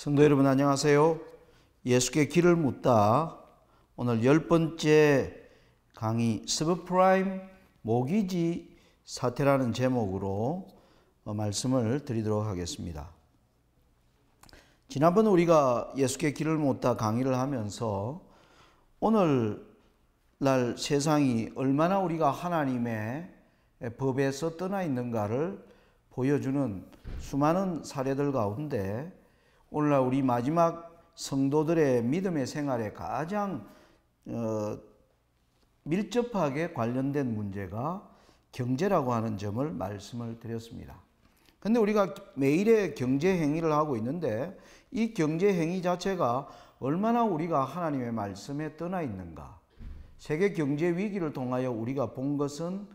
성도 여러분 안녕하세요. 예수께 길을 묻다 오늘 10번째 강의 서브프라임 모기지 사태라는 제목으로 말씀을 드리도록 하겠습니다. 지난번 우리가 예수께 길을 묻다 강의를 하면서 오늘날 세상이 얼마나 우리가 하나님의 법에서 떠나 있는가를 보여주는 수많은 사례들 가운데 오늘날 우리 마지막 성도들의 믿음의 생활에 가장 밀접하게 관련된 문제가 경제라고 하는 점을 말씀을 드렸습니다. 근데 우리가 매일의 경제 행위를 하고 있는데 이 경제 행위 자체가 얼마나 우리가 하나님의 말씀에 떠나 있는가. 세계 경제 위기를 통하여 우리가 본 것은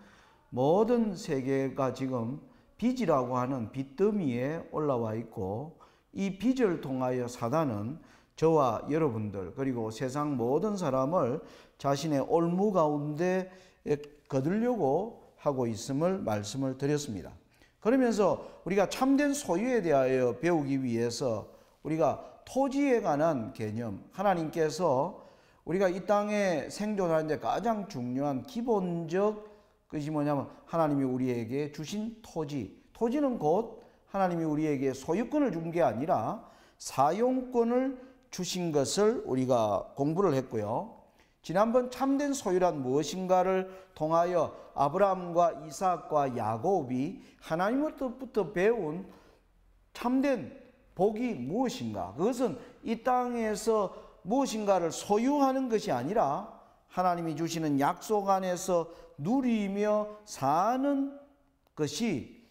모든 세계가 지금 빚이라고 하는 빚더미에 올라와 있고 이 빚을 통하여 사단은 저와 여러분들 그리고 세상 모든 사람을 자신의 올무 가운데 거두려고 하고 있음을 말씀을 드렸습니다. 그러면서 우리가 참된 소유에 대하여 배우기 위해서 우리가 토지에 관한 개념, 하나님께서 우리가 이 땅에 생존하는데 가장 중요한 기본적 것이 뭐냐면 하나님이 우리에게 주신 토지는 곧 하나님이 우리에게 소유권을 준 게 아니라 사용권을 주신 것을 우리가 공부를 했고요. 지난번 참된 소유란 무엇인가를 통하여 아브라함과 이삭과 야곱이 하나님으로부터 배운 참된 복이 무엇인가? 그것은 이 땅에서 무엇인가를 소유하는 것이 아니라 하나님이 주시는 약속 안에서 누리며 사는 것이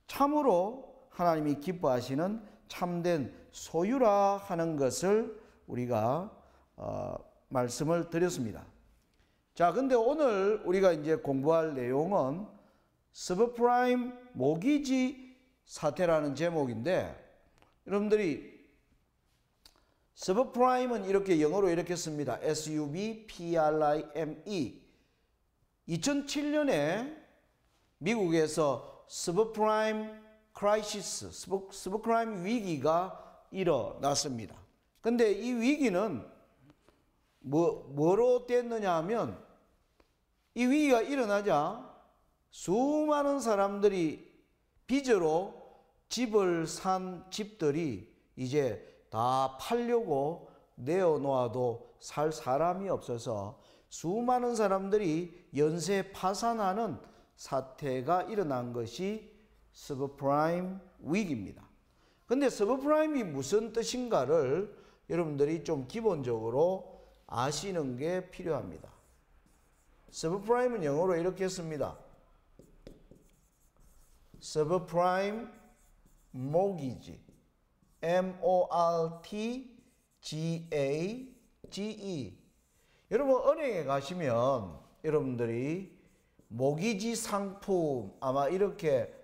참으로 하나님이 기뻐하시는 참된 소유라 하는 것을 우리가 말씀을 드렸습니다. 자, 근데 오늘 우리가 이제 공부할 내용은 서브프라임 모기지 사태라는 제목인데, 여러분들이 서브프라임은 이렇게 영어로 이렇게 씁니다. SUBPRIME. 2007년에 미국에서 서브프라임 크라이시스, 서브프라임 위기가 일어났습니다. 근데 이 위기는 뭐로 됐느냐 하면 이 위기가 일어나자 수많은 사람들이 빚으로 집을 산 집들이 이제 다 팔려고 내어놓아도 살 사람이 없어서 수많은 사람들이 연쇄 파산하는 사태가 일어난 것이 서브프라임 위기입니다. 근데 서브프라임이 무슨 뜻인가를 여러분들이 좀 기본적으로 아시는 게 필요합니다. 서브프라임은 영어로 이렇게 씁니다. 서브프라임 모기지 MORTGAGE. 여러분 은행에 가시면 여러분들이 모기지 상품 아마 이렇게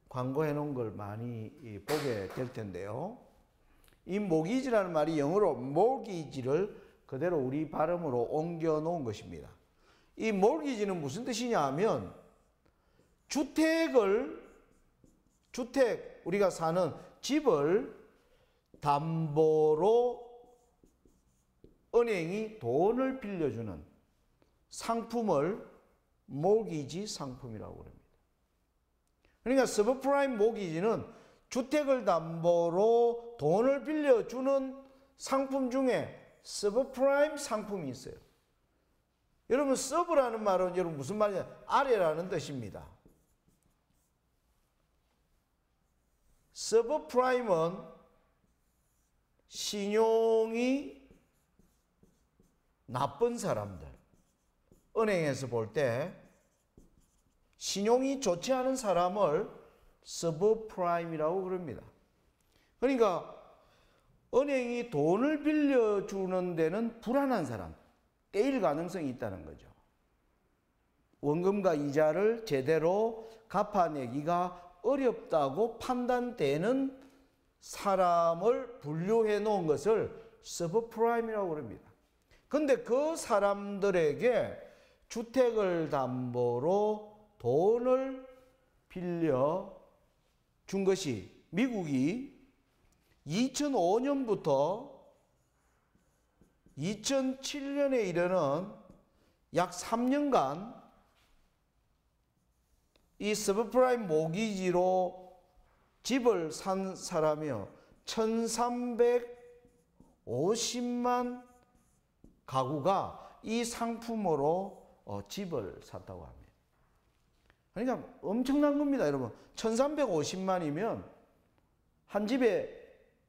광고해 놓은 걸 많이 보게 될 텐데요. 이 모기지라는 말이 영어로 mortgage를 그대로 우리 발음으로 옮겨 놓은 것입니다. 이 mortgage는 무슨 뜻이냐 하면 우리가 사는 집을 담보로 은행이 돈을 빌려주는 상품을 모기지 상품이라고 합니다. 그러니까 서브프라임 모기지는 주택을 담보로 돈을 빌려주는 상품 중에 서브프라임 상품이 있어요. 여러분 서브라는 말은 여러분 무슨 말이냐? 아래라는 뜻입니다. 서브프라임은 신용이 나쁜 사람들, 은행에서 볼 때 신용이 좋지 않은 사람을 서브프라임이라고 그럽니다. 그러니까 은행이 돈을 빌려주는 데는 불안한 사람, 떼일 가능성이 있다는 거죠. 원금과 이자를 제대로 갚아내기가 어렵다고 판단되는 사람을 분류해 놓은 것을 서브프라임이라고 그럽니다. 근데 그 사람들에게 주택을 담보로 돈을 빌려 준 것이 미국이 2005년부터 2007년에 이르는 약 3년간 이 서브프라임 모기지로 집을 산 사람이요 1350만 가구가 이 상품으로 집을 샀다고 합니다. 그러니까 엄청난 겁니다, 여러분. 1350만이면 한 집에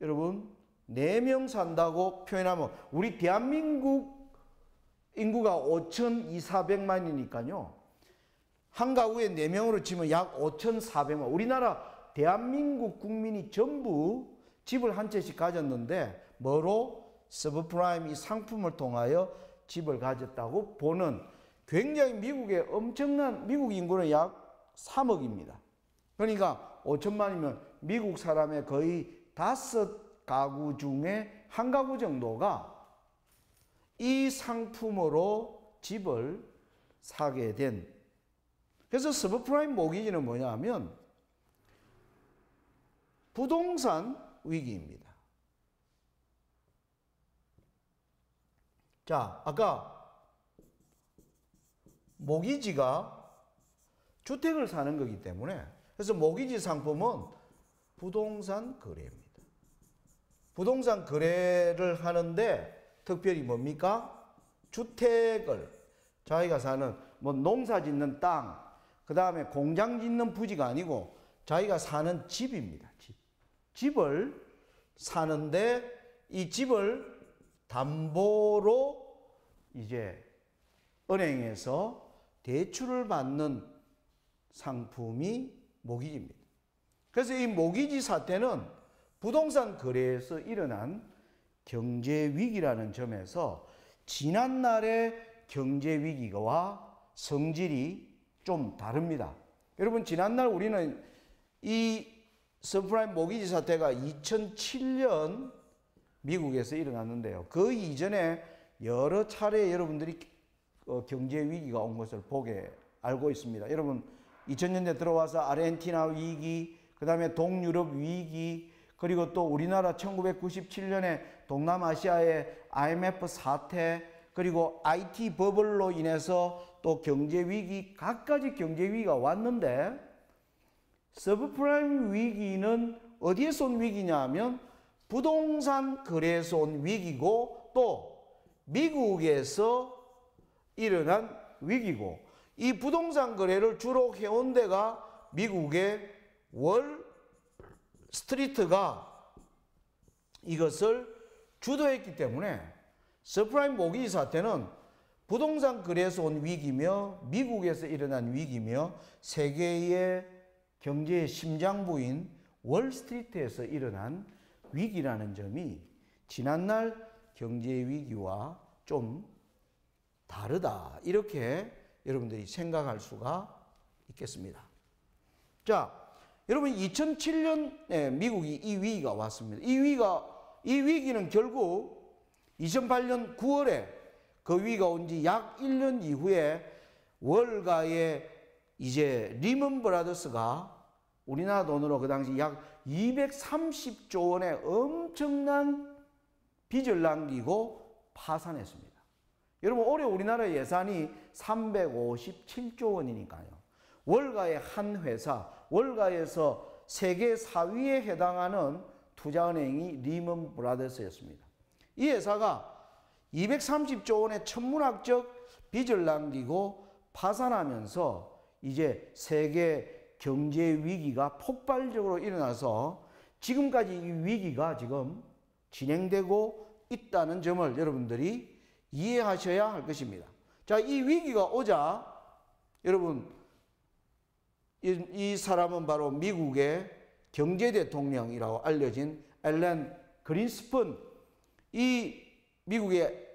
여러분 4명 산다고 표현하면 우리 대한민국 인구가 5,200~400만이니까요. 한 가구에 4명으로 치면 약 5,400만. 우리나라 대한민국 국민이 전부 집을 한 채씩 가졌는데 뭐로? 서브프라임 이 상품을 통하여 집을 가졌다고 보는 굉장히 미국의 엄청난 미국 인구는 약 3억입니다. 그러니까 5천만이면 미국 사람의 거의 5가구 중에 한 가구 정도가 이 상품으로 집을 사게 된. 그래서 서브프라임 모기지는 뭐냐 하면 부동산 위기입니다. 자, 아까 모기지가 주택을 사는 거기 때문에 그래서 모기지 상품은 부동산 거래입니다. 부동산 거래를 하는데 특별히 뭡니까? 주택을 자기가 사는 뭐 농사 짓는 땅, 그 다음에 공장 짓는 부지가 아니고 자기가 사는 집입니다. 집을 사는데 이 집을 담보로 이제 은행에서 대출을 받는 상품이 모기지입니다. 그래서 이 모기지 사태는 부동산 거래에서 일어난 경제 위기라는 점에서 지난날의 경제 위기와 성질이 좀 다릅니다. 여러분, 지난날 우리는 이 서브프라임 모기지 사태가 2007년 미국에서 일어났는데요. 그 이전에 여러 차례 여러분들이 경제 위기가 온 것을 알고 있습니다. 여러분, 2000년대 들어와서 아르헨티나 위기, 그 다음에 동유럽 위기, 그리고 또 우리나라 1997년에 동남아시아의 IMF 사태, 그리고 IT 버블로 인해서 또 경제 위기, 각가지 경제 위기가 왔는데 서브프라임 위기는 어디에서 온 위기냐 하면 부동산 거래에서 온 위기고 또 미국에서 일어난 위기고, 이 부동산 거래를 주로 해온 데가 미국의 월 스트리트가 이것을 주도했기 때문에 서프라임 모기지 사태는 부동산 거래에서 온 위기며 미국에서 일어난 위기며 세계의 경제의 심장부인 월스트리트에서 일어난 위기라는 점이 지난날 경제 위기와 좀 다르다, 이렇게 여러분들이 생각할 수가 있겠습니다. 자, 여러분, 2007년에 미국이 이 위기가 왔습니다. 이 위기는 결국 2008년 9월에 그 위기가 온 지 약 1년 이후에 월가의 이제 리먼 브라더스가 우리나라 돈으로 그 당시 약 230조 원의 엄청난 빚을 남기고 파산했습니다. 여러분, 올해 우리나라 예산이 357조 원이니까요. 월가의 한 회사, 월가에서 세계 4위에 해당하는 투자은행이 리먼 브라더스였습니다. 이 회사가 230조 원의 천문학적 빚을 남기고 파산하면서 이제 세계 경제 위기가 폭발적으로 일어나서 지금까지 이 위기가 지금 진행되고 있다는 점을 여러분들이 이해하셔야 할 것입니다. 자, 이 위기가 오자 여러분, 이 사람은 바로 미국의 경제 대통령이라고 알려진 앨런 그린스펀, 이 미국의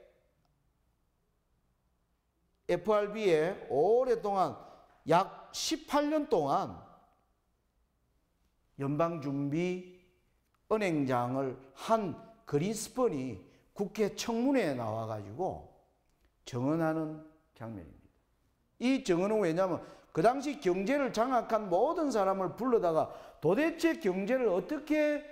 FRB에 오랫동안 약 18년 동안 연방준비은행장을 한 그린스펀이 국회 청문회에 나와가지고 증언하는 장면입니다. 이 증언은 왜냐하면 그 당시 경제를 장악한 모든 사람을 불러다가 도대체 경제를 어떻게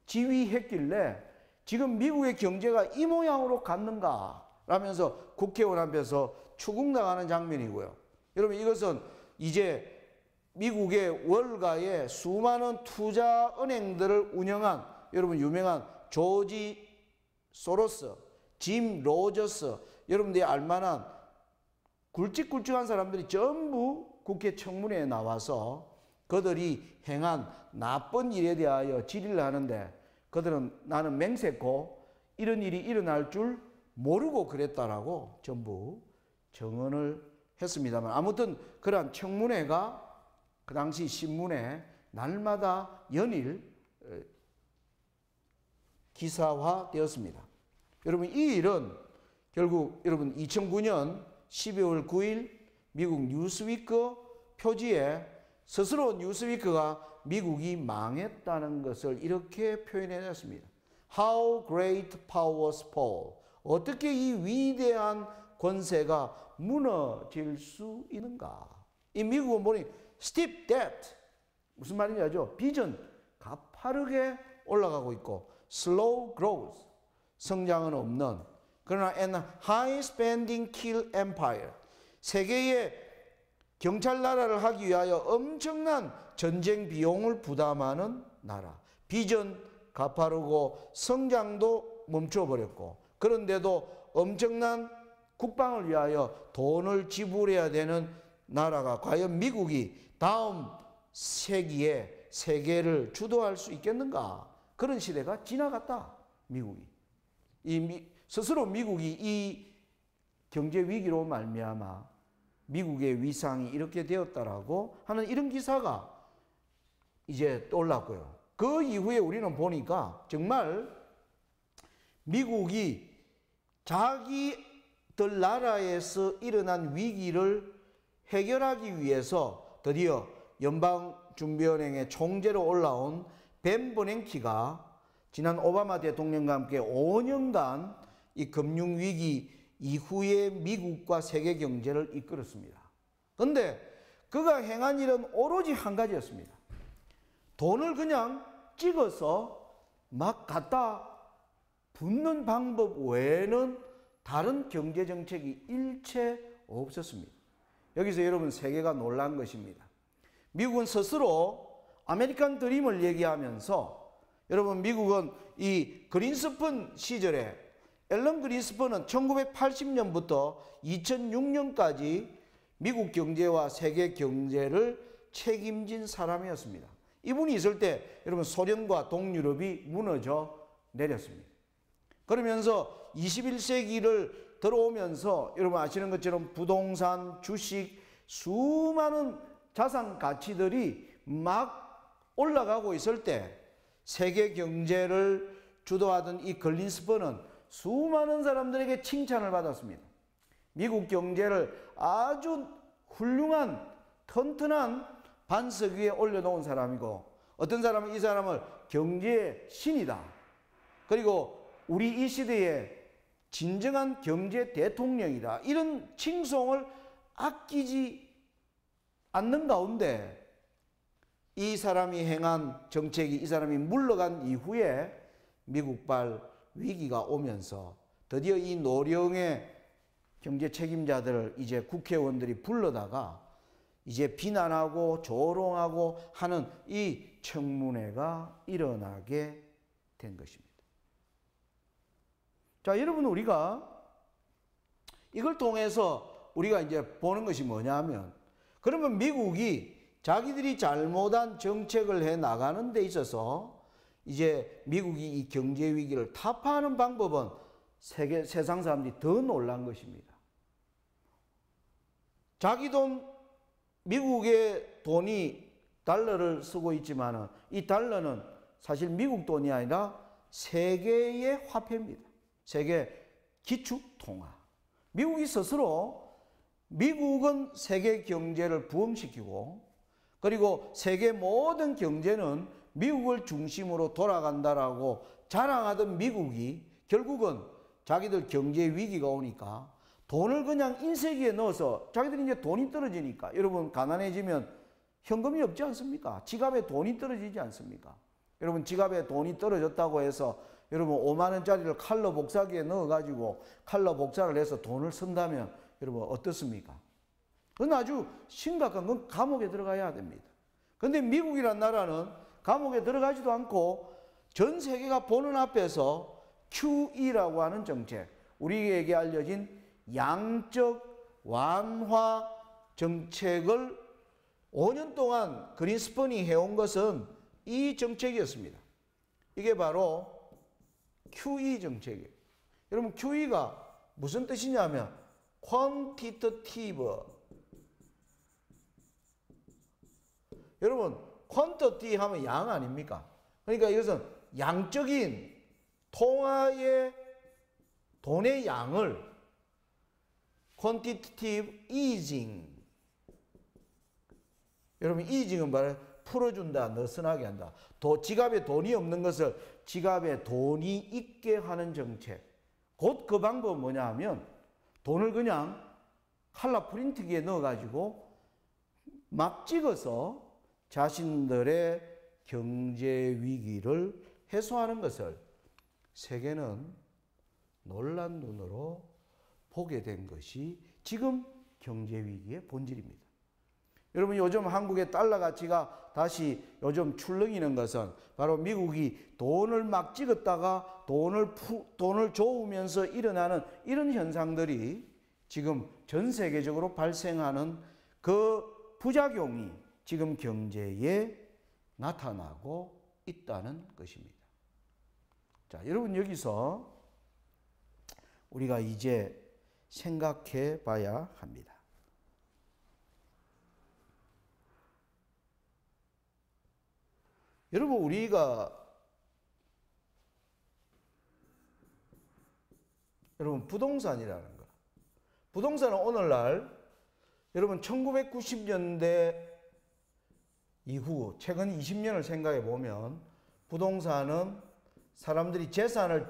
지휘했길래 지금 미국의 경제가 이 모양으로 갔는가 라면서 국회의원 앞에서 추궁당하는 장면이고요. 여러분 이것은 이제 미국의 월가의 수많은 투자 은행들을 운영한 여러분 유명한 조지 소로스, 짐 로저스, 여러분들이 알만한 굵직굵직한 사람들이 전부 국회 청문회에 나와서 그들이 행한 나쁜 일에 대하여 질의를 하는데 그들은 나는 맹세코 이런 일이 일어날 줄 모르고 그랬다라고 전부 증언을 했습니다만, 아무튼 그러한 청문회가 그 당시 신문에 날마다 연일 기사화되었습니다. 여러분 이 일은 결국 여러분 2009년 12월 9일 미국 뉴스위크 표지에 스스로 뉴스위크가 미국이 망했다는 것을 이렇게 표현해냈습니다. How great powers fall. 어떻게 이 위대한 권세가 무너질 수 있는가. 이 미국은 보니 steep debt. 무슨 말인지 알죠? 빚은 가파르게 올라가고 있고 slow growth. 성장은 없는, 그러나 and high spending kill empire. 세계의 경찰 나라를 하기 위하여 엄청난 전쟁 비용을 부담하는 나라. 빚은 가파르고 성장도 멈춰버렸고 그런데도 엄청난 국방을 위하여 돈을 지불해야 되는 나라가 과연 미국이 다음 세기에 세계를 주도할 수 있겠는가? 그런 시대가 지나갔다. 미국이. 스스로 미국이 이 경제 위기로 말미암아 미국의 위상이 이렇게 되었다라고 하는 이런 기사가 이제 떠올랐고요. 그 이후에 우리는 보니까 정말 미국이 자기들 나라에서 일어난 위기를 해결하기 위해서 드디어 연방준비은행의 총재로 올라온 벤 버냉키가 지난 오바마 대통령과 함께 5년간 이 금융위기 이후에 미국과 세계 경제를 이끌었습니다. 그런데 그가 행한 일은 오로지 한 가지였습니다. 돈을 그냥 찍어서 막 갖다 붓는 방법 외에는 다른 경제정책이 일체 없었습니다. 여기서 여러분 세계가 놀란 것입니다. 미국은 스스로 아메리칸 드림을 얘기하면서 여러분 미국은 이 그린스펀 시절에 앨런 그린스펀은 1980년부터 2006년까지 미국 경제와 세계 경제를 책임진 사람이었습니다. 이분이 있을 때 여러분 소련과 동유럽이 무너져 내렸습니다. 그러면서 21세기를 들어오면서 여러분 아시는 것처럼 부동산, 주식, 수많은 자산 가치들이 막 올라가고 있을 때 세계 경제를 주도하던 이 그린스펀은 수많은 사람들에게 칭찬을 받았습니다. 미국 경제를 아주 훌륭한 튼튼한 반석 위에 올려놓은 사람이고 어떤 사람은 이 사람을 경제의 신이다. 그리고 우리 이 시대의 진정한 경제 대통령이다. 이런 칭송을 아끼지 않는 가운데 이 사람이 행한 정책이 이 사람이 물러간 이후에 미국발 위기가 오면서 드디어 이 노령의 경제 책임자들을 이제 국회의원들이 불러다가 이제 비난하고 조롱하고 하는 이 청문회가 일어나게 된 것입니다. 자, 여러분 우리가 이걸 통해서 우리가 이제 보는 것이 뭐냐면 그러면 미국이 자기들이 잘못한 정책을 해 나가는 데 있어서 이제 미국이 이 경제 위기를 타파하는 방법은 세상 사람들이 더 놀란 것입니다. 자기 돈, 미국의 돈이 달러를 쓰고 있지만 이 달러는 사실 미국 돈이 아니라 세계의 화폐입니다. 세계 기축통화. 미국이 스스로 미국은 세계 경제를 부흥시키고 그리고 세계 모든 경제는 미국을 중심으로 돌아간다라고 자랑하던 미국이 결국은 자기들 경제 위기가 오니까 돈을 그냥 인쇄기에 넣어서 자기들이 이제 돈이 떨어지니까 여러분 가난해지면 현금이 없지 않습니까? 지갑에 돈이 떨어지지 않습니까? 여러분 지갑에 돈이 떨어졌다고 해서 여러분 5만 원짜리를 칼로 복사기에 넣어가지고 칼로 복사를 해서 돈을 쓴다면 여러분 어떻습니까? 그건 아주 심각한 건 감옥에 들어가야 됩니다. 그런데 미국이란 나라는 감옥에 들어가지도 않고 전 세계가 보는 앞에서 QE라고 하는 정책, 우리에게 알려진 양적 완화 정책을 5년 동안 그린스펀이 해온 것은 이 정책이었습니다. 이게 바로 QE 정책이에요. 여러분 QE가 무슨 뜻이냐면 quantitative. 여러분 quantity 하면 양 아닙니까? 그러니까 이것은 양적인 통화의 돈의 양을 quantitative easing. 여러분 easing은 말해 풀어준다, 느슨하게 한다. 지갑에 돈이 없는 것을 지갑에 돈이 있게 하는 정책. 곧 그 방법은 뭐냐 하면 돈을 그냥 칼라 프린트기에 넣어가지고 막 찍어서 자신들의 경제 위기를 해소하는 것을 세계는 놀란 눈으로 보게 된 것이 지금 경제 위기의 본질입니다. 여러분 요즘 한국의 달러 가치가 다시 요즘 출렁이는 것은 바로 미국이 돈을 막 찍었다가 돈을 줘오면서 일어나는 이런 현상들이 지금 전 세계적으로 발생하는 그 부작용이 지금 경제에 나타나고 있다는 것입니다. 자, 여러분 여기서 우리가 이제 생각해 봐야 합니다. 여러분 여러분 부동산이라는 거. 부동산은 오늘날 여러분 1990년대 이후 최근 20년을 생각해 보면 부동산은 사람들이 재산을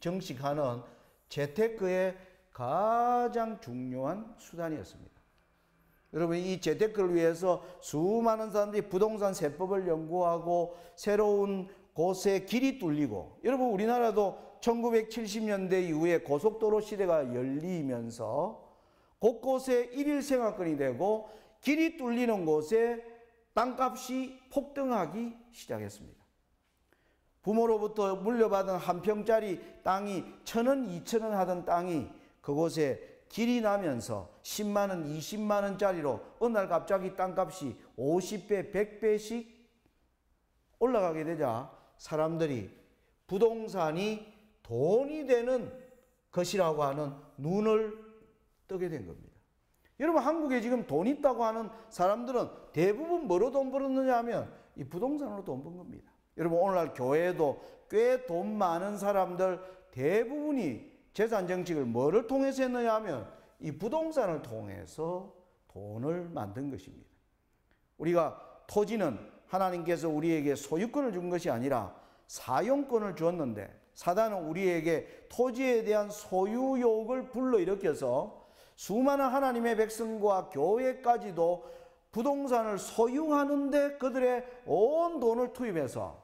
정식하는 재테크의 가장 중요한 수단이었습니다. 여러분 이 재테크를 위해서 수많은 사람들이 부동산 세법을 연구하고 새로운 곳에 길이 뚫리고, 여러분 우리나라도 1970년대 이후에 고속도로 시대가 열리면서 곳곳에 일일 생활권이 되고 길이 뚫리는 곳에 땅값이 폭등하기 시작했습니다. 부모로부터 물려받은 한 평짜리 땅이 1,000원, 2,000원 하던 땅이 그곳에 길이 나면서 10만 원, 20만 원짜리로 어느 날 갑자기 땅값이 50배, 100배씩 올라가게 되자 사람들이 부동산이 돈이 되는 것이라고 하는 눈을 뜨게 된 겁니다. 여러분 한국에 지금 돈 있다고 하는 사람들은 대부분 뭐로 돈 벌었느냐 하면 이 부동산으로 돈 번 겁니다. 여러분 오늘날 교회에도 꽤 돈 많은 사람들 대부분이 재산 정책을 뭐를 통해서 했느냐 하면 이 부동산을 통해서 돈을 만든 것입니다. 우리가 토지는 하나님께서 우리에게 소유권을 준 것이 아니라 사용권을 주었는데 사단은 우리에게 토지에 대한 소유욕을 불러일으켜서 수많은 하나님의 백성과 교회까지도 부동산을 소유하는데 그들의 온 돈을 투입해서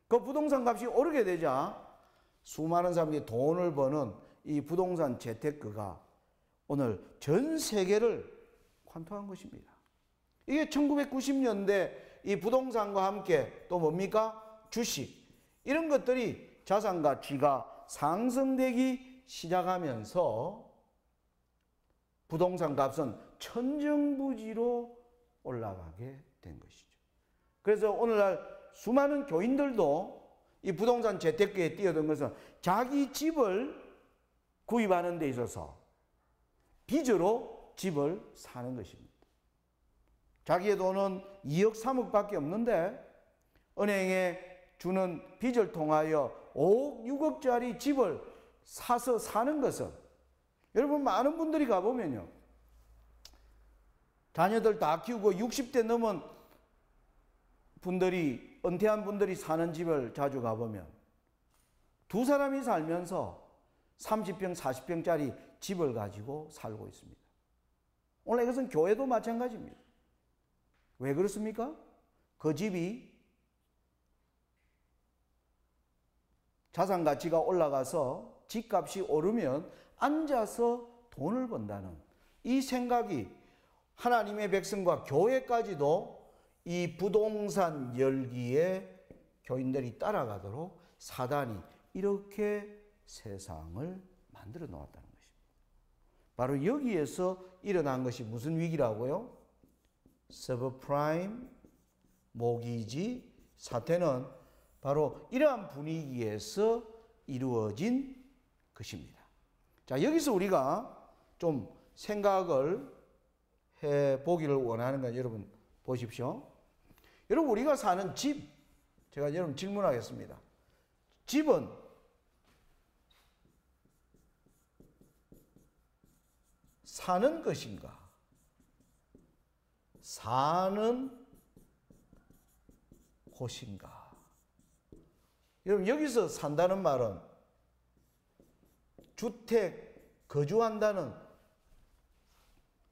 그 부동산 값이 오르게 되자 수많은 사람들이 돈을 버는 이 부동산 재테크가 오늘 전 세계를 관통한 것입니다. 이게 1990년대 이 부동산과 함께 또 뭡니까? 주식. 이런 것들이 자산 가치가 상승되기 시작하면서 부동산 값은 천정부지로 올라가게 된 것이죠. 그래서 오늘날 수많은 교인들도 이 부동산 재테크에 뛰어든 것은 자기 집을 구입하는 데 있어서 빚으로 집을 사는 것입니다. 자기의 돈은 2억, 3억밖에 없는데 은행에 주는 빚을 통하여 5억, 6억짜리 집을 사서 사는 것은, 여러분 많은 분들이 가보면요, 자녀들 다 키우고 60대 넘은 분들이, 은퇴한 분들이 사는 집을 자주 가보면 두 사람이 살면서 30평, 40평짜리 집을 가지고 살고 있습니다. 오늘 이것은 교회도 마찬가지입니다. 왜 그렇습니까? 그 집이 자산 가치가 올라가서 집값이 오르면 앉아서 돈을 번다는 이 생각이 하나님의 백성과 교회까지도 이 부동산 열기에 교인들이 따라가도록 사단이 이렇게 세상을 만들어 놓았다는 것입니다. 바로 여기에서 일어난 것이 무슨 위기라고요? 서브프라임 모기지 사태는 바로 이러한 분위기에서 이루어진 것입니다. 자, 여기서 우리가 좀 생각을 해 보기를 원하는 건 여러분 보십시오. 여러분, 우리가 사는 집, 제가 여러분 질문하겠습니다. 집은 사는 것인가? 사는 곳인가? 여러분, 여기서 산다는 말은 주택, 거주한다는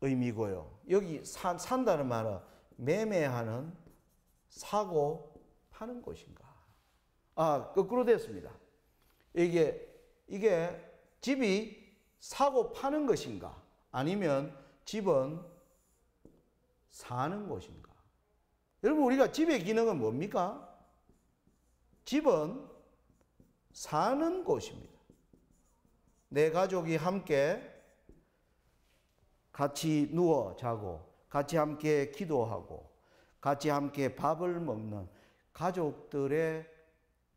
의미고요. 여기 산다는 말은 매매하는, 사고, 파는 곳인가? 거꾸로 됐습니다. 이게 집이 사고 파는 것인가? 아니면 집은 사는 곳인가? 여러분, 우리가 집의 기능은 뭡니까? 집은 사는 곳입니다. 내 가족이 함께 같이 누워 자고, 같이 함께 기도하고, 같이 함께 밥을 먹는 가족들의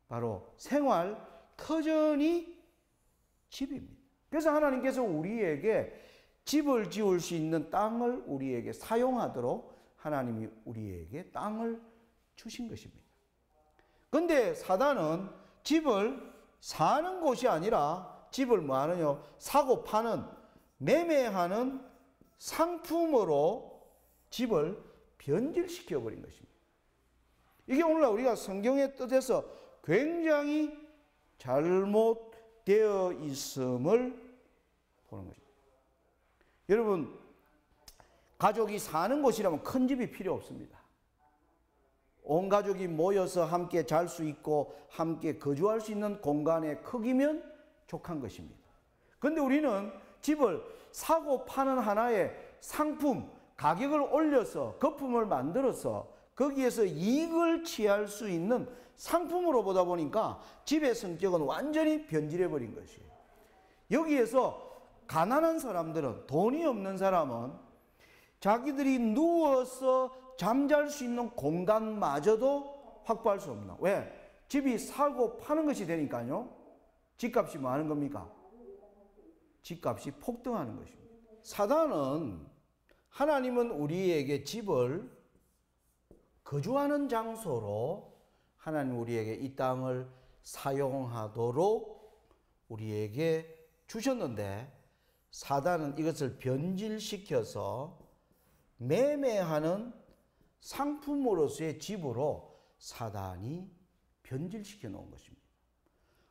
바로 생활 터전이 집입니다. 그래서 하나님께서 우리에게 집을 지을 수 있는 땅을 우리에게 사용하도록 하나님이 우리에게 땅을 주신 것입니다. 그런데 사단은 집을 사는 곳이 아니라 집을 뭐 하느냐? 사고 파는, 매매하는 상품으로 집을 변질시켜 버린 것입니다. 이게 오늘날 우리가 성경의 뜻에서 굉장히 잘못되어 있음을 보는 것입니다. 여러분, 가족이 사는 곳이라면 큰 집이 필요 없습니다. 온 가족이 모여서 함께 잘 수 있고 함께 거주할 수 있는 공간의 크기면 족한 것입니다. 그런데 우리는 집을 사고 파는 하나의 상품, 가격을 올려서 거품을 만들어서 거기에서 이익을 취할 수 있는 상품으로 보다 보니까 집의 성격은 완전히 변질해 버린 것이에요. 여기에서 가난한 사람들은, 돈이 없는 사람은 자기들이 누워서 잠잘 수 있는 공간마저도 확보할 수 없나. 왜? 집이 사고 파는 것이 되니까요. 집값이 뭐 하는 겁니까? 집값이 폭등하는 것입니다. 사단은, 하나님은 우리에게 집을 거주하는 장소로 하나님 우리에게 이 땅을 사용하도록 우리에게 주셨는데, 사단은 이것을 변질시켜서 매매하는 상품으로서의 집으로 사단이 변질시켜 놓은 것입니다.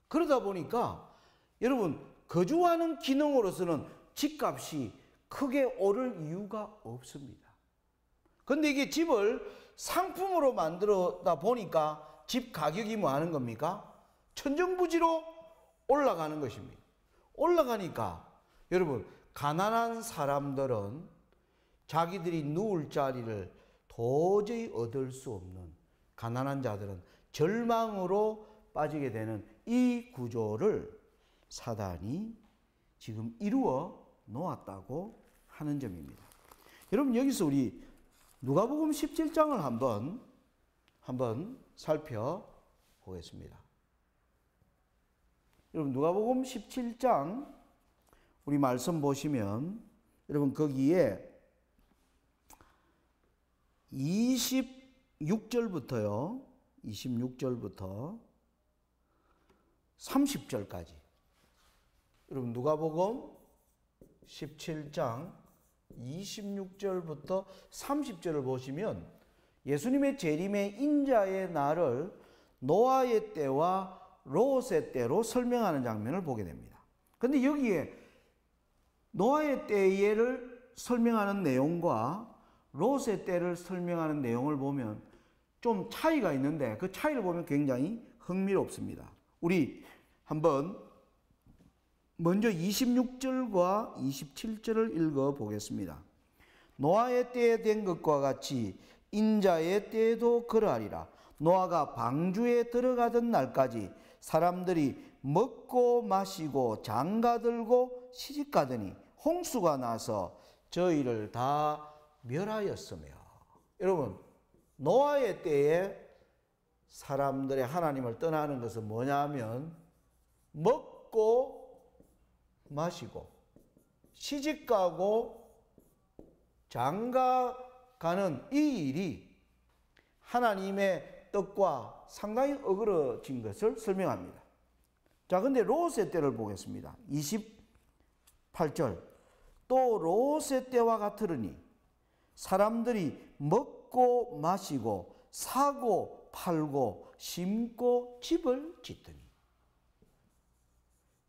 그러다 보니까 여러분, 거주하는 기능으로서는 집값이 크게 오를 이유가 없습니다. 그런데 이게 집을 상품으로 만들다 보니까 집 가격이 뭐 하는 겁니까? 천정부지로 올라가는 것입니다. 올라가니까 여러분, 가난한 사람들은 자기들이 누울 자리를 도저히 얻을 수 없는, 가난한 자들은 절망으로 빠지게 되는 이 구조를 사단이 지금 이루어 놓았다고 하는 점입니다. 여러분, 여기서 우리 누가복음 17장을 한번 살펴보겠습니다. 여러분, 누가복음 17장 우리 말씀 보시면 여러분 거기에 26절부터 30절까지, 여러분 누가복음 17장 26절부터 30절을 보시면 예수님의 재림의 인자의 날을 노아의 때와 롯의 때로 설명하는 장면을 보게 됩니다. 그런데 여기에 노아의 때를 설명하는 내용과 롯의 때를 설명하는 내용을 보면 좀 차이가 있는데 그 차이를 보면 굉장히 흥미롭습니다. 우리 한번 먼저 26절과 27절을 읽어 보겠습니다. 노아의 때에 된 것과 같이 인자의 때에도 그러하리라. 노아가 방주에 들어가던 날까지 사람들이 먹고 마시고 장가들고 시집가더니 홍수가 나서 저희를 다 멸하였으며. 여러분, 노아의 때에 사람들의 하나님을 떠나는 것은 뭐냐면 먹고 마시고 시집가고 장가가는 이 일이 하나님의 뜻과 상당히 어그러진 것을 설명합니다. 자, 근데 롯의 때를 보겠습니다. 28절. 또 롯의 때와 같으니 사람들이 먹고 마시고 사고 팔고 심고 집을 짓더니.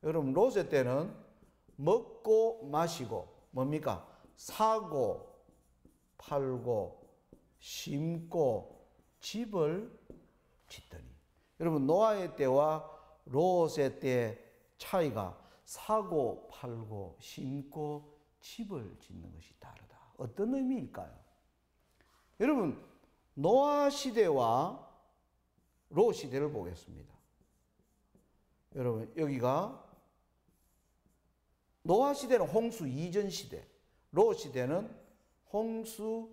여러분, 롯의 때는 먹고 마시고 뭡니까? 사고 팔고 심고 집을 짓더니. 여러분, 노아의 때와 롯의 때 차이가 사고 팔고 심고 집을 짓는 것이 다르다. 어떤 의미일까요? 여러분, 노아 시대와 롯 시대를 보겠습니다. 여러분, 여기가 노아 시대는 홍수 이전 시대, 롯 시대는 홍수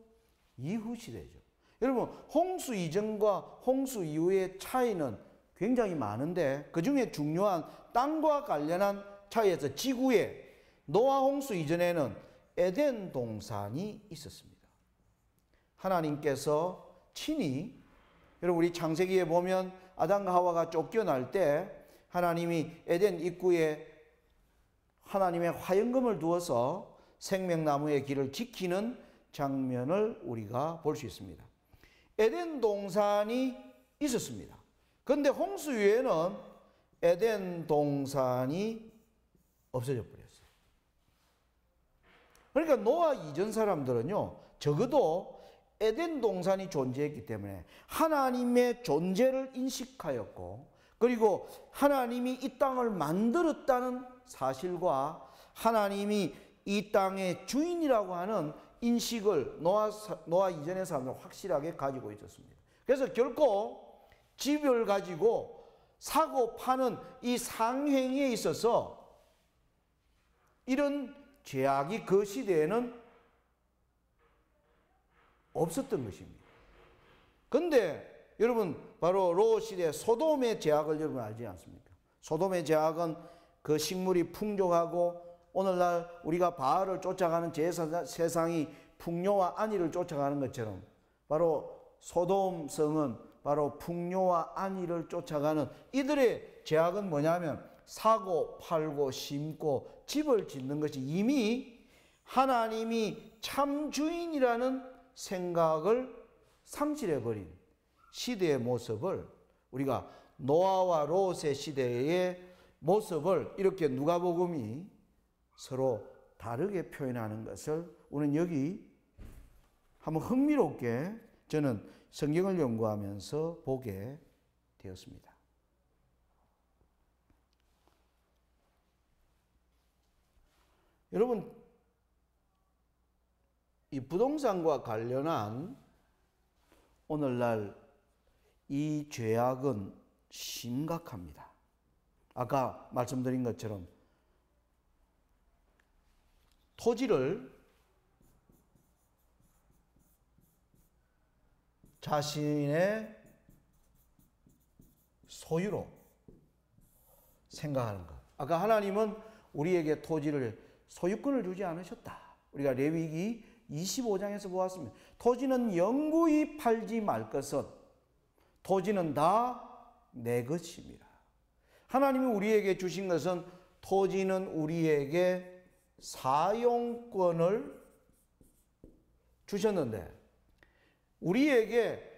이후 시대죠. 여러분, 홍수 이전과 홍수 이후의 차이는 굉장히 많은데 그 중에 중요한 땅과 관련한 차이에서 지구에 노아 홍수 이전에는 에덴 동산이 있었습니다. 하나님께서 친히, 여러분 우리 창세기에 보면 아담과 하와가 쫓겨날 때 하나님이 에덴 입구에 하나님의 화영금을 두어서 생명나무의 길을 지키는 장면을 우리가 볼 수 있습니다. 에덴 동산이 있었습니다. 그런데 홍수 이후에는 에덴 동산이 없어져 버렸어요. 그러니까 노아 이전 사람들은요, 적어도 에덴 동산이 존재했기 때문에 하나님의 존재를 인식하였고, 그리고 하나님이 이 땅을 만들었다는 사실과 하나님이 이 땅의 주인이라고 하는 인식을 노아 이전의 사람들은 확실하게 가지고 있었습니다. 그래서 결코 집을 가지고 사고 파는 이 상행위에 있어서 이런 죄악이 그 시대에는 없었던 것입니다. 그런데 여러분, 바로 롯 시대 소돔의 죄악을 여러분 알지 않습니까? 소돔의 죄악은 그 식물이 풍족하고 오늘날 우리가 바알을 쫓아가는 세상이 풍요와 안위를 쫓아가는 것처럼 바로 소돔 성은 바로 풍요와 안위를 쫓아가는 이들의 죄악은 뭐냐면 사고 팔고 심고 집을 짓는 것이 이미 하나님이 참 주인이라는 생각을 상실해버린 시대의 모습을 우리가 노아와 롯의 시대의 모습을 이렇게 누가복음이 서로 다르게 표현하는 것을 우리는 여기 한번 흥미롭게 저는 성경을 연구하면서 보게 되었습니다. 여러분, 이 부동산과 관련한 오늘날 이 죄악은 심각합니다. 아까 말씀드린 것처럼 토지를 자신의 소유로 생각하는 것. 아까 하나님은 우리에게 토지를 소유권을 주지 않으셨다. 우리가 레위기 25장에서 보았습니다. 토지는 영구히 팔지 말 것은 토지는 다 내 것입니다. 하나님이 우리에게 주신 것은 토지는 우리에게 사용권을 주셨는데 우리에게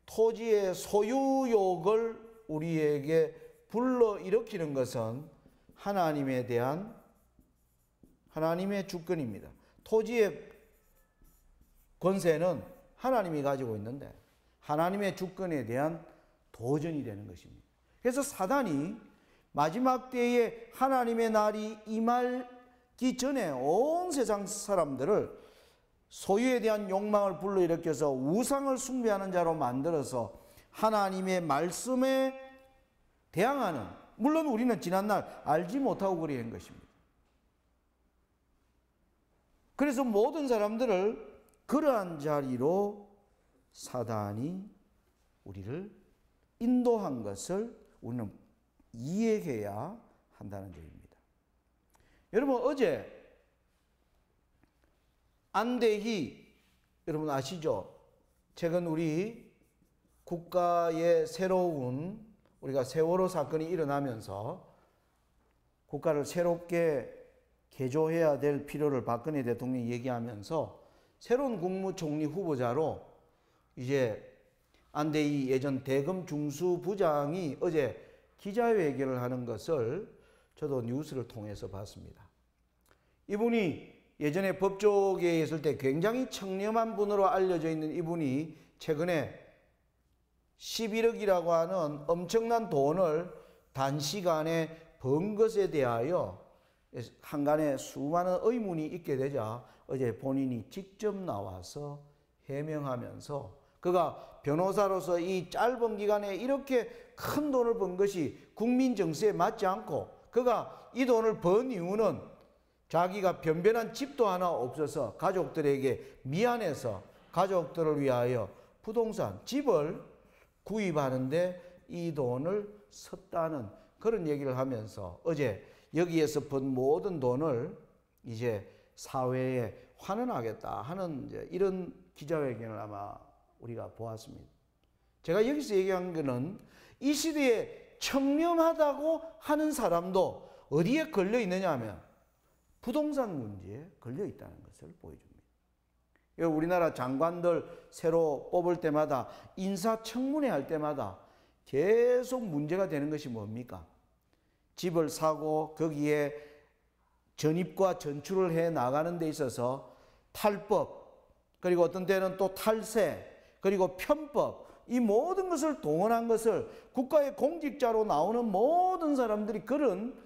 토지의 소유욕을 우리에게 불러일으키는 것은 하나님에 대한 하나님의 주권입니다. 토지의 권세는 하나님이 가지고 있는데 하나님의 주권에 대한 도전이 되는 것입니다. 그래서 사단이 마지막 때에 하나님의 날이 임하기 전에 온 세상 사람들을 소유에 대한 욕망을 불러일으켜서 우상을 숭배하는 자로 만들어서 하나님의 말씀에 대항하는, 물론 우리는 지난날 알지 못하고 그리는 것입니다. 그래서 모든 사람들을 그러한 자리로 사단이 우리를 인도한 것을 우리는 이해해야 한다는 점입니다. 여러분, 어제 안대희 여러분 아시죠? 최근 우리 국가의 새로운 우리가 세월호 사건이 일어나면서 국가를 새롭게 개조해야 될 필요를 박근혜 대통령이 얘기하면서 새로운 국무총리 후보자로 이제 안대희 예전 대검 중수부장이 어제 기자회견을 하는 것을 저도 뉴스를 통해서 봤습니다. 이분이 예전에 법조계에 있을 때 굉장히 청렴한 분으로 알려져 있는 이분이 최근에 11억이라고 하는 엄청난 돈을 단시간에 번 것에 대하여 한간에 수많은 의문이 있게 되자 어제 본인이 직접 나와서 해명하면서 그가 변호사로서 이 짧은 기간에 이렇게 큰 돈을 번 것이 국민 정서에 맞지 않고 그가 이 돈을 번 이유는 자기가 변변한 집도 하나 없어서 가족들에게 미안해서 가족들을 위하여 부동산, 집을 구입하는데 이 돈을 썼다는 그런 얘기를 하면서 어제 여기에서 번 모든 돈을 이제 사회에 환원하겠다 하는 이제 이런 기자회견을 아마 우리가 보았습니다. 제가 여기서 얘기한 거는 이 시대에 청렴하다고 하는 사람도 어디에 걸려 있느냐 하면 부동산 문제에 걸려 있다는 것을 보여줍니다. 우리나라 장관들 새로 뽑을 때마다 인사청문회 할 때마다 계속 문제가 되는 것이 뭡니까? 집을 사고 거기에 전입과 전출을 해 나가는 데 있어서 탈법, 그리고 어떤 때는 또 탈세, 그리고 편법, 이 모든 것을 동원한 것을 국가의 공직자로 나오는 모든 사람들이 그런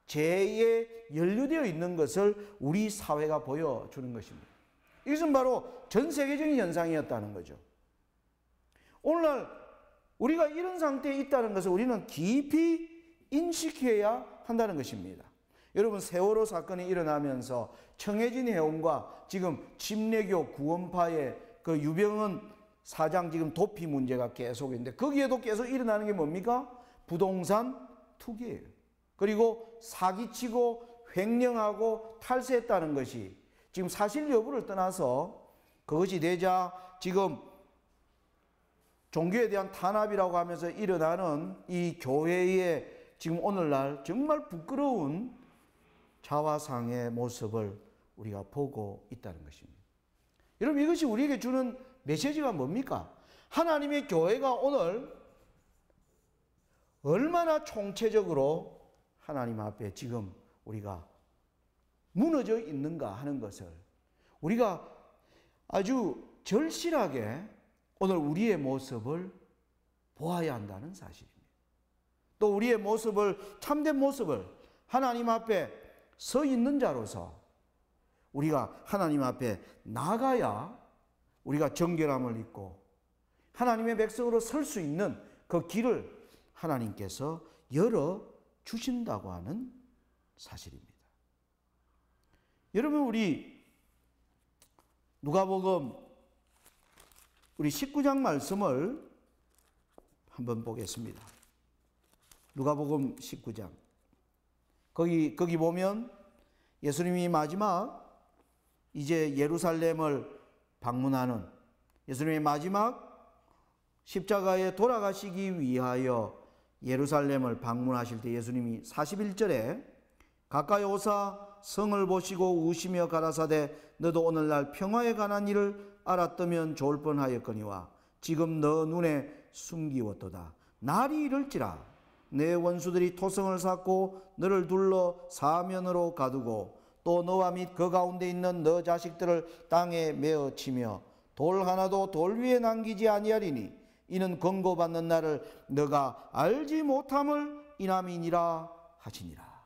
죄에 연루되어 있는 것을 우리 사회가 보여주는 것입니다. 이것은 바로 전 세계적인 현상이었다는 거죠. 오늘날 우리가 이런 상태에 있다는 것을 우리는 깊이 인식해야 한다는 것입니다. 여러분, 세월호 사건이 일어나면서 청해진 해운과 지금 침례교 구원파의 그 유병헌 사장 지금 도피 문제가 계속 있는데 거기에도 계속 일어나는 게 뭡니까? 부동산 투기예요. 그리고 사기치고 횡령하고 탈세했다는 것이 지금 사실 여부를 떠나서 그것이 되자 지금 종교에 대한 탄압이라고 하면서 일어나는 이 교회의 지금 오늘날 정말 부끄러운 자화상의 모습을 우리가 보고 있다는 것입니다. 여러분, 이것이 우리에게 주는 메시지가 뭡니까? 하나님의 교회가 오늘 얼마나 총체적으로 하나님 앞에 지금 우리가 무너져 있는가 하는 것을 우리가 아주 절실하게 오늘 우리의 모습을 보아야 한다는 사실입니다. 또 우리의 모습을, 참된 모습을 하나님 앞에 서 있는 자로서 우리가 하나님 앞에 나가야 우리가 정결함을 입고 하나님의 백성으로 설 수 있는 그 길을 하나님께서 열어 주신다고 하는 사실입니다. 여러분, 우리 누가복음 우리 19장 말씀을 한번 보겠습니다. 누가복음 19장. 거기 보면 예수님이 마지막 이제 예루살렘을 방문하는 예수님의 마지막 십자가에 돌아가시기 위하여 예루살렘을 방문하실 때 예수님이 41절에 가까이 오사 성을 보시고 우시며 가라사대 너도 오늘날 평화에 관한 일을 알았다면 좋을 뻔하였거니와 지금 너 눈에 숨기웠도다. 날이 이를지라 내 원수들이 토성을 쌓고 너를 둘러 사면으로 가두고 또 너와 및 그 가운데 있는 너 자식들을 땅에 메어 치며 돌 하나도 돌 위에 남기지 아니하리니 이는 권고받는 날을 너가 알지 못함을 인함이니라 하시니라.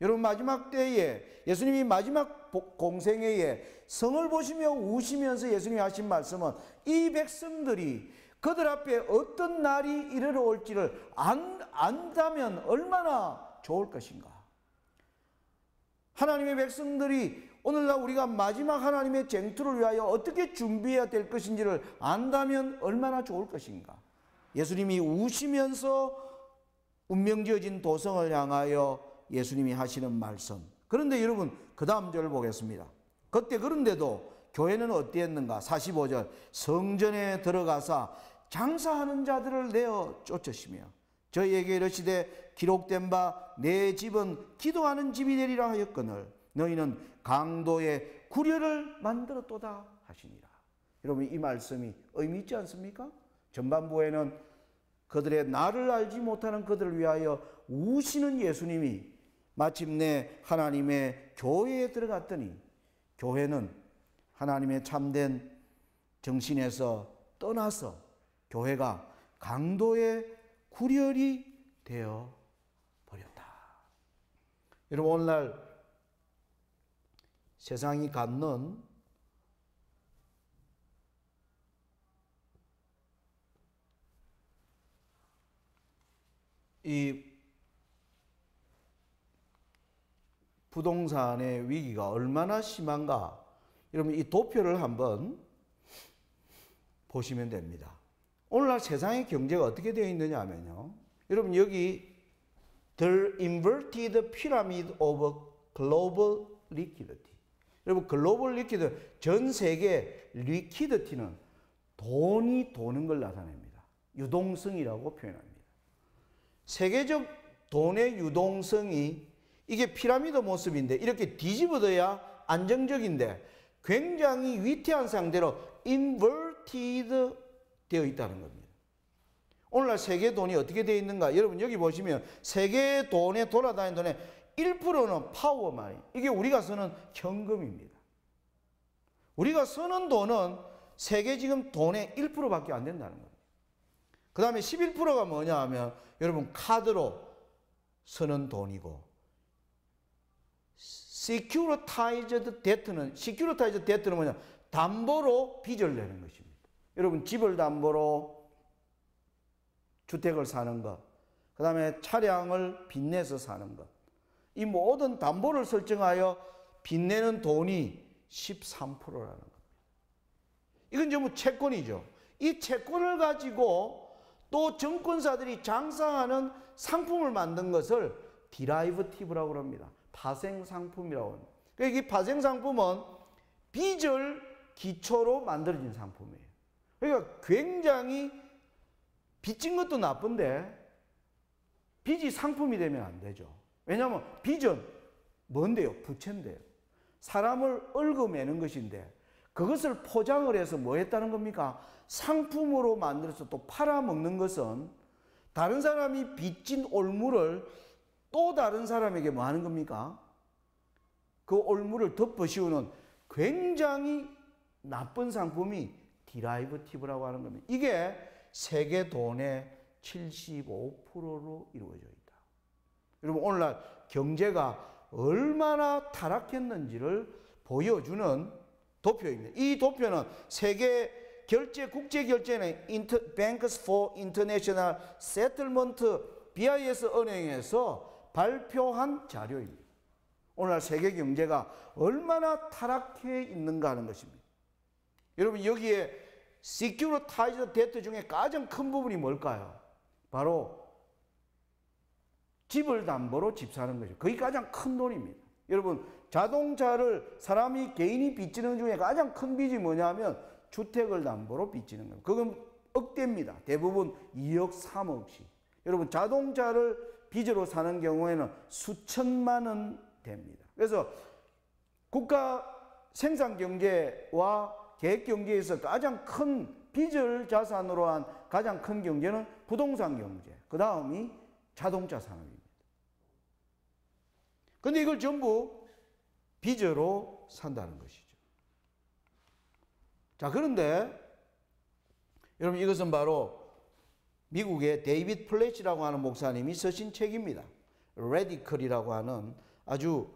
여러분, 마지막 때에 예수님이 마지막 공생애에 성을 보시며 우시면서 예수님이 하신 말씀은 이 백성들이 그들 앞에 어떤 날이 이르러 올지를 안다면 얼마나 좋을 것인가. 하나님의 백성들이 오늘날 우리가 마지막 하나님의 쟁투를 위하여 어떻게 준비해야 될 것인지를 안다면 얼마나 좋을 것인가. 예수님이 우시면서 운명지어진 도성을 향하여 예수님이 하시는 말씀. 그런데 여러분, 그 다음 절을 보겠습니다. 그때 그런데도 교회는 어땠는가? 45절. 성전에 들어가사 장사하는 자들을 내어 쫓으시며 저희에게 이르시되 기록된 바 내 집은 기도하는 집이 되리라 하였거늘 너희는 강도의 구려를 만들었도다 하시니라. 여러분, 이 말씀이 의미 있지 않습니까? 전반부에는 그들의 나를 알지 못하는 그들을 위하여 우시는 예수님이 마침내 하나님의 교회에 들어갔더니 교회는 하나님의 참된 정신에서 떠나서 교회가 강도의 구렬이 되어 버렸다. 여러분, 오늘날 세상이 갖는 이 부동산의 위기가 얼마나 심한가, 여러분 이 도표를 한번 보시면 됩니다. 오늘날 세상의 경제가 어떻게 되어 있느냐 하면요, 여러분 여기 The Inverted Pyramid of Global Liquidity. 여러분, 글로벌 리퀴드, 전 세계 리퀴디티는 돈이 도는 걸 나타냅니다. 유동성이라고 표현합니다. 세계적 돈의 유동성이 이게 피라미드 모습인데 이렇게 뒤집어져야 안정적인데 굉장히 위태한 상태로 인버티드 되어 있다는 겁니다. 오늘날 세계 돈이 어떻게 되어 있는가? 여러분 여기 보시면 세계 돈에 돌아다니는 돈의 1%는 파워마니, 이게 우리가 쓰는 현금입니다. 우리가 쓰는 돈은 세계 지금 돈의 1%밖에 안 된다는 겁니다. 그 다음에 11%가 뭐냐 하면 여러분 카드로 쓰는 돈이고, Securitized debt는 뭐냐? 담보로 빚을 내는 것입니다. 여러분 집을 담보로 주택을 사는 것, 그 다음에 차량을 빚내서 사는 것, 이 모든 담보를 설정하여 빚내는 돈이 13%라는 겁니다. 이건 전부 채권이죠. 이 채권을 가지고 또 정권사들이 장사하는 상품을 만든 것을 디라이버티브라고 합니다. 파생상품이라고 합니다. 그러니까 이 파생상품은 빚을 기초로 만들어진 상품이에요. 그러니까 굉장히 빚진 것도 나쁜데 빚이 상품이 되면 안 되죠. 왜냐하면 빚은 뭔데요? 부채인데요. 사람을 얽어매는 것인데 그것을 포장을 해서 뭐 했다는 겁니까? 상품으로 만들어서 또 팔아먹는 것은 다른 사람이 빚진 올무를 또 다른 사람에게 뭐 하는 겁니까? 그 올무를 덮어씌우는 굉장히 나쁜 상품이 디라이버티브라고 하는 겁니다. 이게 세계 돈의 75%로 이루어져 있다. 여러분 오늘날 경제가 얼마나 타락했는지를 보여주는 도표입니다. 이 도표는 세계 결제, 국제 결제는 Banks for International Settlement BIS 은행에서 발표한 자료입니다. 오늘날 세계 경제가 얼마나 타락해 있는가 하는 것입니다. 여러분 여기에 Securitized Debt 중에 가장 큰 부분이 뭘까요? 바로 집을 담보로 집 사는 거죠. 그게 가장 큰 돈입니다. 여러분 자동차를 사람이 개인이 빚지는 중에 가장 큰 빚이 뭐냐면 주택을 담보로 빚지는 거예요. 그건 억대입니다. 대부분 2억 3억씩. 여러분 자동차를 빚으로 사는 경우에는 수천만 원 됩니다. 그래서 국가 생산경제와 계획경제에서 가장 큰 빚을 자산으로 한 가장 큰 경제는 부동산 경제, 그 다음이 자동차 산업입니다. 그런데 이걸 전부 빚으로 산다는 것이죠. 자, 그런데 여러분 이것은 바로 미국의 데이비드 플래치라고 하는 목사님이 쓰신 책입니다. 레디컬이라고 하는 아주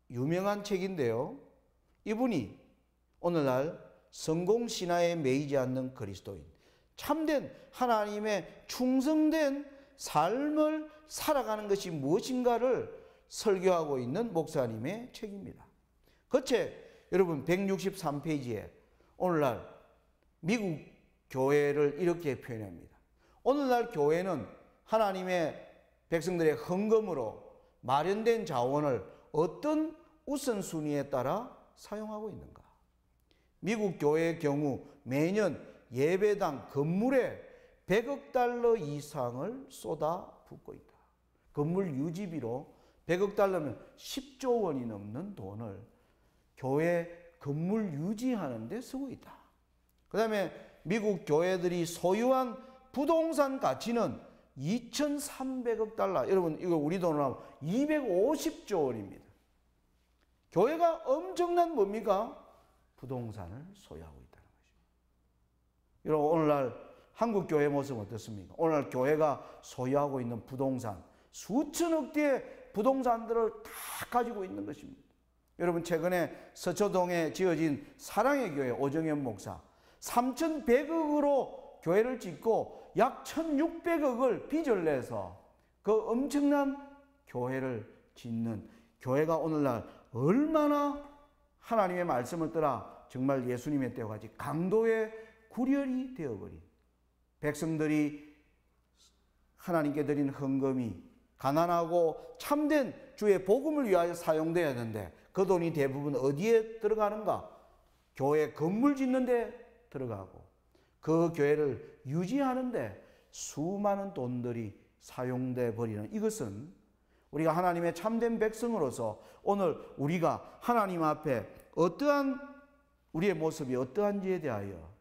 유명한 책인데요. 이분이 오늘날 성공신화에 매이지 않는 그리스도인, 참된 하나님의 충성된 삶을 살아가는 것이 무엇인가를 설교하고 있는 목사님의 책입니다. 그 책 여러분 163페이지에 오늘날 미국 교회를 이렇게 표현합니다. 오늘날 교회는 하나님의 백성들의 헌금으로 마련된 자원을 어떤 우선순위에 따라 사용하고 있는가? 미국 교회의 경우 매년 예배당 건물에 100억 달러 이상을 쏟아붓고 있다. 건물 유지비로 100억 달러면 10조 원이 넘는 돈을 교회 건물 유지하는 데 쓰고 있다. 그 다음에 미국 교회들이 소유한 부동산 가치는 2,300억 달러. 여러분 이거 우리 돈으로 하면 250조 원입니다. 교회가 엄청난 뭡니까? 부동산을 소유하고 있다는 것입니다. 여러분 오늘날 한국 교회 모습은 어떻습니까? 오늘날 교회가 소유하고 있는 부동산, 수천억 대의 부동산들을 다 가지고 있는 것입니다. 여러분 최근에 서초동에 지어진 사랑의 교회 오정현 목사 3,100억으로 교회를 짓고 약 1,600억을 빚을 내서 그 엄청난 교회를 짓는 교회가 오늘날 얼마나 하나님의 말씀을 따라 정말 예수님의 때와 같이 강도의 구렬이 되어버린 백성들이 하나님께 드린 헌금이 가난하고 참된 주의 복음을 위하여 사용되어야 하는데 그 돈이 대부분 어디에 들어가는가? 교회 건물 짓는 데 들어가고 그 교회를 유지하는데 수많은 돈들이 사용돼 버리는 이것은 우리가 하나님의 참된 백성으로서 오늘 우리가 하나님 앞에 어떠한 우리의 모습이 어떠한지에 대하여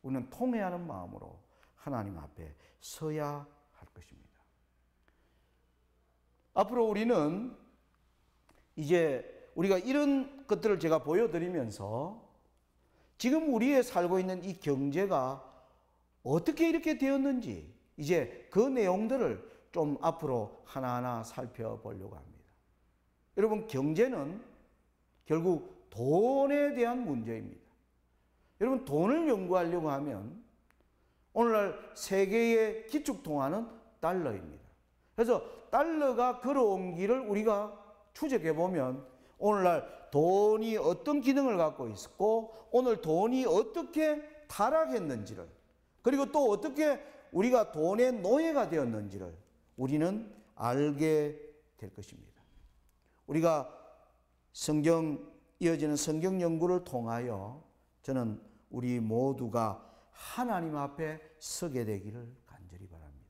우리는 통회하는 마음으로 하나님 앞에 서야 할 것입니다. 앞으로 우리는 이제 우리가 이런 것들을 제가 보여드리면서 지금 우리의 살고 있는 이 경제가 어떻게 이렇게 되었는지 이제 그 내용들을 좀 앞으로 하나하나 살펴보려고 합니다. 여러분 경제는 결국 돈에 대한 문제입니다. 여러분 돈을 연구하려고 하면 오늘날 세계의 기축통화는 달러입니다. 그래서 달러가 걸어온 길을 우리가 추적해 보면 오늘날 돈이 어떤 기능을 갖고 있었고 오늘 돈이 어떻게 타락했는지를 그리고 또 어떻게 우리가 돈의 노예가 되었는지를 우리는 알게 될 것입니다. 우리가 이어지는 성경 연구를 통하여 저는 우리 모두가 하나님 앞에 서게 되기를 간절히 바랍니다.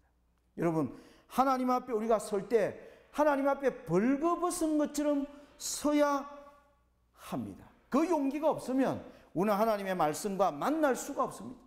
여러분 하나님 앞에 우리가 설 때 하나님 앞에 벌거벗은 것처럼 서야 합니다. 그 용기가 없으면 우리는 하나님의 말씀과 만날 수가 없습니다.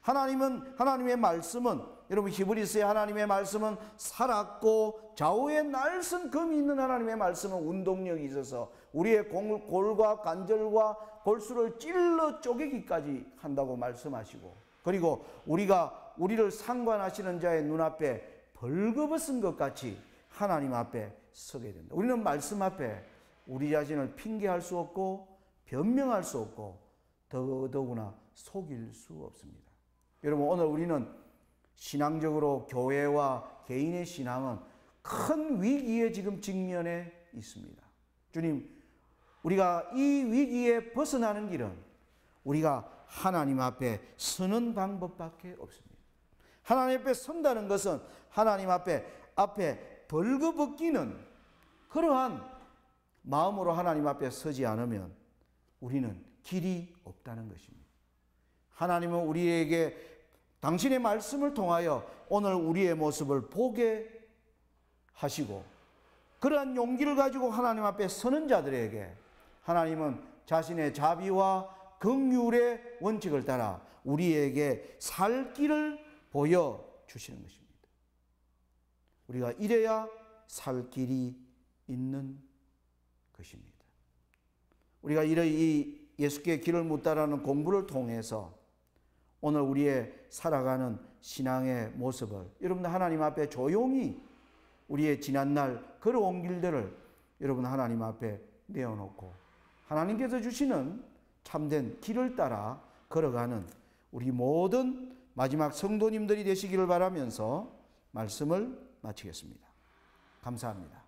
하나님의 말씀은 여러분 히브리서의 하나님의 말씀은 살았고 좌우에 날선 검이 있는 하나님의 말씀은 운동력이 있어서 우리의 골과 관절과 골수를 찔러 쪼개기까지 한다고 말씀하시고 그리고 우리를 상관하시는 자의 눈앞에 벌거벗은 것 같이 하나님 앞에 서게 된다. 우리는 말씀 앞에 우리 자신을 핑계할 수 없고 변명할 수 없고 더더구나 속일 수 없습니다. 여러분 오늘 우리는 신앙적으로 교회와 개인의 신앙은 큰 위기에 지금 직면해 있습니다. 주님, 우리가 이 위기에 벗어나는 길은 우리가 하나님 앞에 서는 방법밖에 없습니다. 하나님 앞에 선다는 것은 하나님 앞에 벌거벗기는 그러한 마음으로 하나님 앞에 서지 않으면 우리는 길이 없다는 것입니다. 하나님은 우리에게 당신의 말씀을 통하여 오늘 우리의 모습을 보게 하시고 그러한 용기를 가지고 하나님 앞에 서는 자들에게 하나님은 자신의 자비와 긍휼의 원칙을 따라 우리에게 살 길을 보여주시는 것입니다. 우리가 이래야 살 길이 있는 것입니다. 우리가 이 예수께 길을 묻다라는 공부를 통해서 오늘 우리의 살아가는 신앙의 모습을 여러분들 하나님 앞에 조용히 우리의 지난날 걸어온 길들을 여러분 하나님 앞에 내어놓고 하나님께서 주시는 참된 길을 따라 걸어가는 우리 모든 마지막 성도님들이 되시기를 바라면서 말씀을 마치겠습니다. 감사합니다.